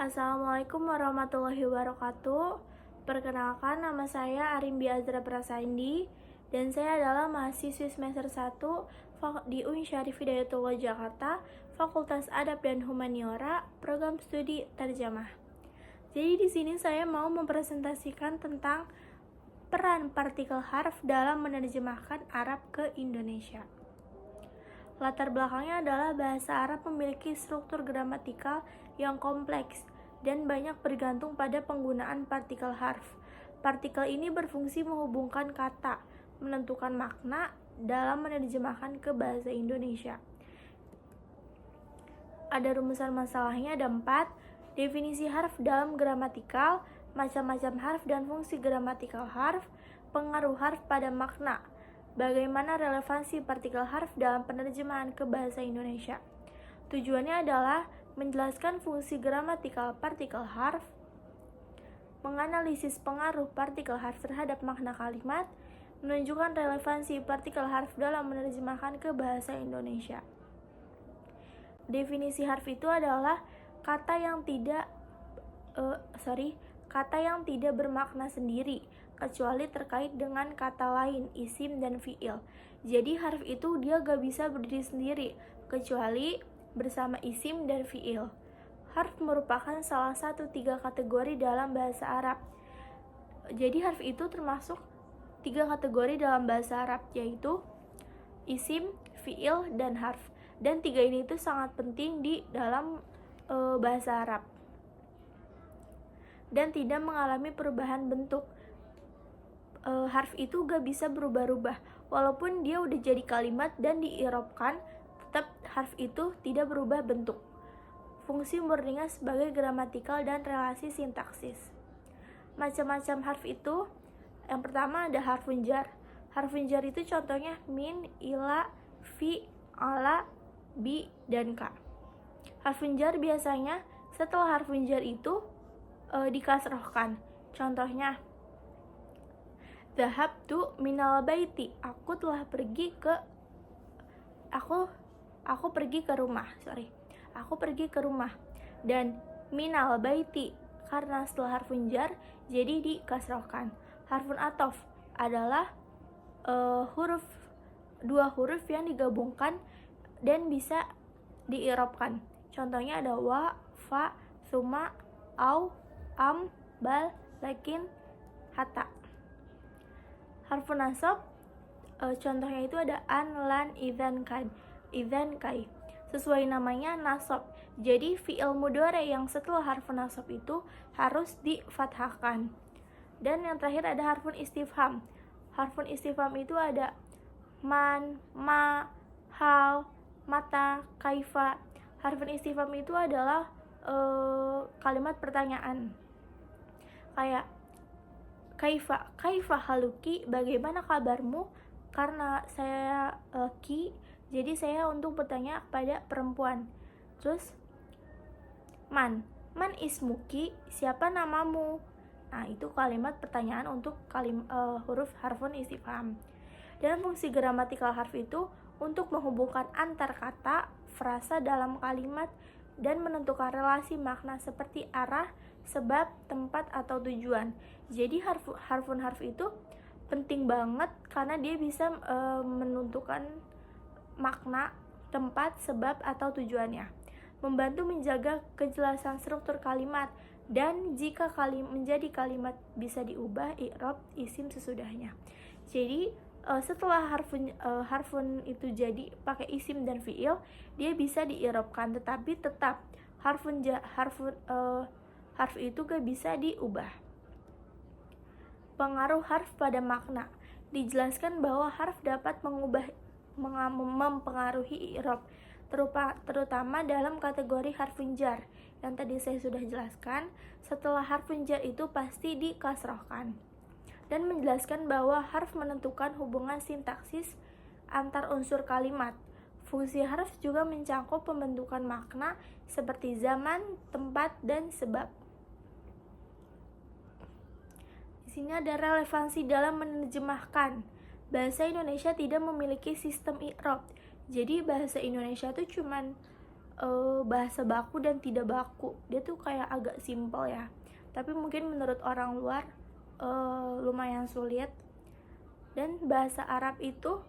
Assalamualaikum warahmatullahi wabarakatuh. Perkenalkan, nama saya Arimbi Azra Prasandi dan saya adalah mahasiswi semester 1 di UIN Syarif Hidayatullah Jakarta, Fakultas Adab dan Humaniora, program studi terjemah. Jadi di sini saya mau mempresentasikan tentang peran partikel harf dalam menerjemahkan Arab ke Indonesia. Latar belakangnya adalah bahasa Arab memiliki struktur gramatikal yang kompleks dan banyak bergantung pada penggunaan partikel harf. Partikel ini berfungsi menghubungkan kata, menentukan makna dalam menerjemahkan ke bahasa Indonesia. Ada rumusan masalahnya, ada 4. Definisi harf dalam gramatikal, macam-macam harf dan fungsi gramatikal harf, pengaruh harf pada makna, bagaimana relevansi partikel harf dalam penerjemahan ke bahasa Indonesia. Tujuannya adalah menjelaskan fungsi gramatikal partikel harf, menganalisis pengaruh partikel harf terhadap makna kalimat, menunjukkan relevansi partikel harf dalam menerjemahkan ke bahasa Indonesia. Definisi harf itu adalah kata yang tidak bermakna sendiri kecuali terkait dengan kata lain, isim dan fiil. Jadi harf itu dia gak bisa berdiri sendiri kecuali bersama isim dan fiil. Harf merupakan salah satu 3 kategori dalam bahasa Arab. Jadi harf itu termasuk 3 kategori dalam bahasa Arab, yaitu isim, fiil, dan harf. Dan 3 ini itu sangat penting di dalam bahasa Arab dan tidak mengalami perubahan bentuk. Harf itu gak bisa berubah-ubah, walaupun dia udah jadi kalimat dan diirobkan, tetap harf itu tidak berubah bentuk. Fungsi murninya sebagai gramatikal dan relasi sintaksis. Macam-macam harf itu, yang pertama ada harfun jar. Harfun jar itu contohnya min, ila, fi, ala, bi, dan ka. Harfun jar biasanya setelah harfun jar itu dikasrohkan. Contohnya, dhahabtu minal baiti, aku pergi ke rumah. Dan minal baiti, karena setelah harfun jar jadi dikasrohkan. Harfun atof adalah dua huruf yang digabungkan dan bisa diirobkan. Contohnya ada wa, fa, suma, au, am, bal, lakin, hatta. Harfun nasab contohnya itu ada an, lan, idzan, kai. Sesuai namanya nasab. Jadi fi'il mudhari yang setelah harfun nasab itu harus difathahkan. Dan yang terakhir ada harfun istifham. Harfun istifham itu ada man, ma, hal, mata, kaifa. Harfun istifham itu adalah kalimat pertanyaan. Kayak kaifa haluki, bagaimana kabarmu? Karena saya laki, jadi saya untuk bertanya kepada perempuan. Terus man ismuki, siapa namamu? Nah, itu kalimat pertanyaan untuk huruf harfun istifham. Dan fungsi gramatikal harf itu untuk menghubungkan antar kata, frasa dalam kalimat, dan menentukan relasi makna seperti arah, sebab, tempat, atau tujuan. Jadi harfun harf itu penting banget karena dia bisa menentukan makna, tempat, sebab, atau tujuannya. Membantu menjaga kejelasan struktur kalimat, dan jika menjadi kalimat bisa diubah i'rab isim sesudahnya. Jadi setelah harfun itu jadi pakai isim dan fiil, dia bisa diirobkan, tetapi tetap harf itu gak bisa diubah. Pengaruh harf pada makna. Dijelaskan bahwa harf dapat mempengaruhi i'rab, terutama dalam kategori harfun jar yang tadi saya sudah jelaskan. Setelah harfun jar itu pasti dikasrohkan. Dan menjelaskan bahwa harf menentukan hubungan sintaksis antar unsur kalimat. Fungsi harf juga mencakup pembentukan makna seperti zaman, tempat, dan sebab. Di sini ada relevansi dalam menerjemahkan. Bahasa Indonesia tidak memiliki sistem i'rab. Jadi bahasa Indonesia itu cuman bahasa baku dan tidak baku. Dia tuh kayak agak simpel ya, tapi mungkin menurut orang luar lumayan sulit. Dan bahasa Arab itu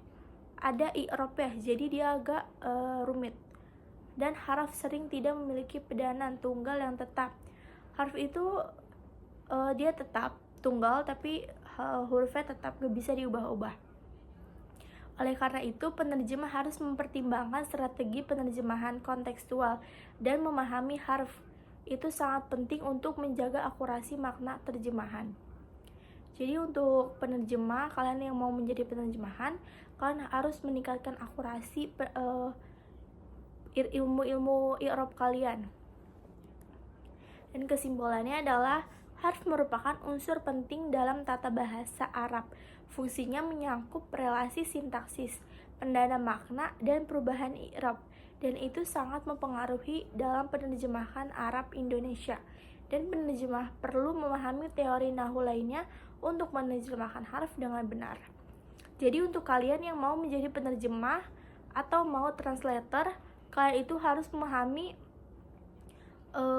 ada i'rabnya, jadi dia agak rumit. Dan haraf sering tidak memiliki padanan tunggal yang tetap. Harf itu dia tetap tunggal, tapi hurufnya tetap gak bisa diubah-ubah. Oleh karena itu, penerjemah harus mempertimbangkan strategi penerjemahan kontekstual dan memahami harf. Itu sangat penting untuk menjaga akurasi makna terjemahan. Jadi untuk penerjemah, kalian yang mau menjadi penerjemahan, kalian harus meningkatkan akurasi ilmu i'rab kalian. Dan kesimpulannya adalah harf merupakan unsur penting dalam tata bahasa Arab. Fungsinya menyangkut relasi sintaksis, pendana makna, dan perubahan i'rab. Dan itu sangat mempengaruhi dalam penerjemahan Arab Indonesia. Dan penerjemah perlu memahami teori nahu lainnya untuk menerjemahkan harf dengan benar. Jadi untuk kalian yang mau menjadi penerjemah atau mau translator, kalian itu harus memahami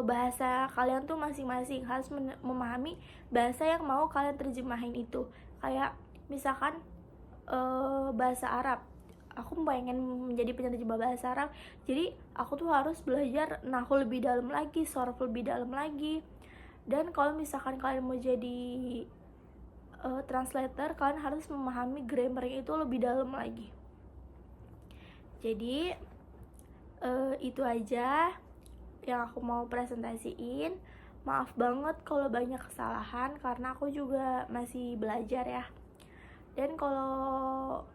bahasa kalian tuh masing-masing, harus memahami bahasa yang mau kalian terjemahin itu. Kayak misalkan bahasa Arab, aku pengen menjadi penerjemah bahasa Arab, jadi aku tuh harus belajar nahu lebih dalam lagi, sorof lebih dalam lagi. Dan kalau misalkan kalian mau jadi translator, kalian harus memahami grammarnya itu lebih dalam lagi. Jadi itu aja yang aku mau presentasiin. Maaf banget kalau banyak kesalahan, karena aku juga masih belajar ya. Dan kalau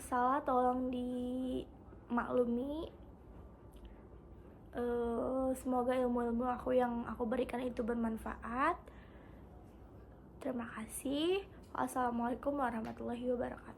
salah tolong dimaklumi. Semoga ilmu-ilmu yang aku berikan itu bermanfaat. Terima kasih. Wassalamualaikum warahmatullahi wabarakatuh.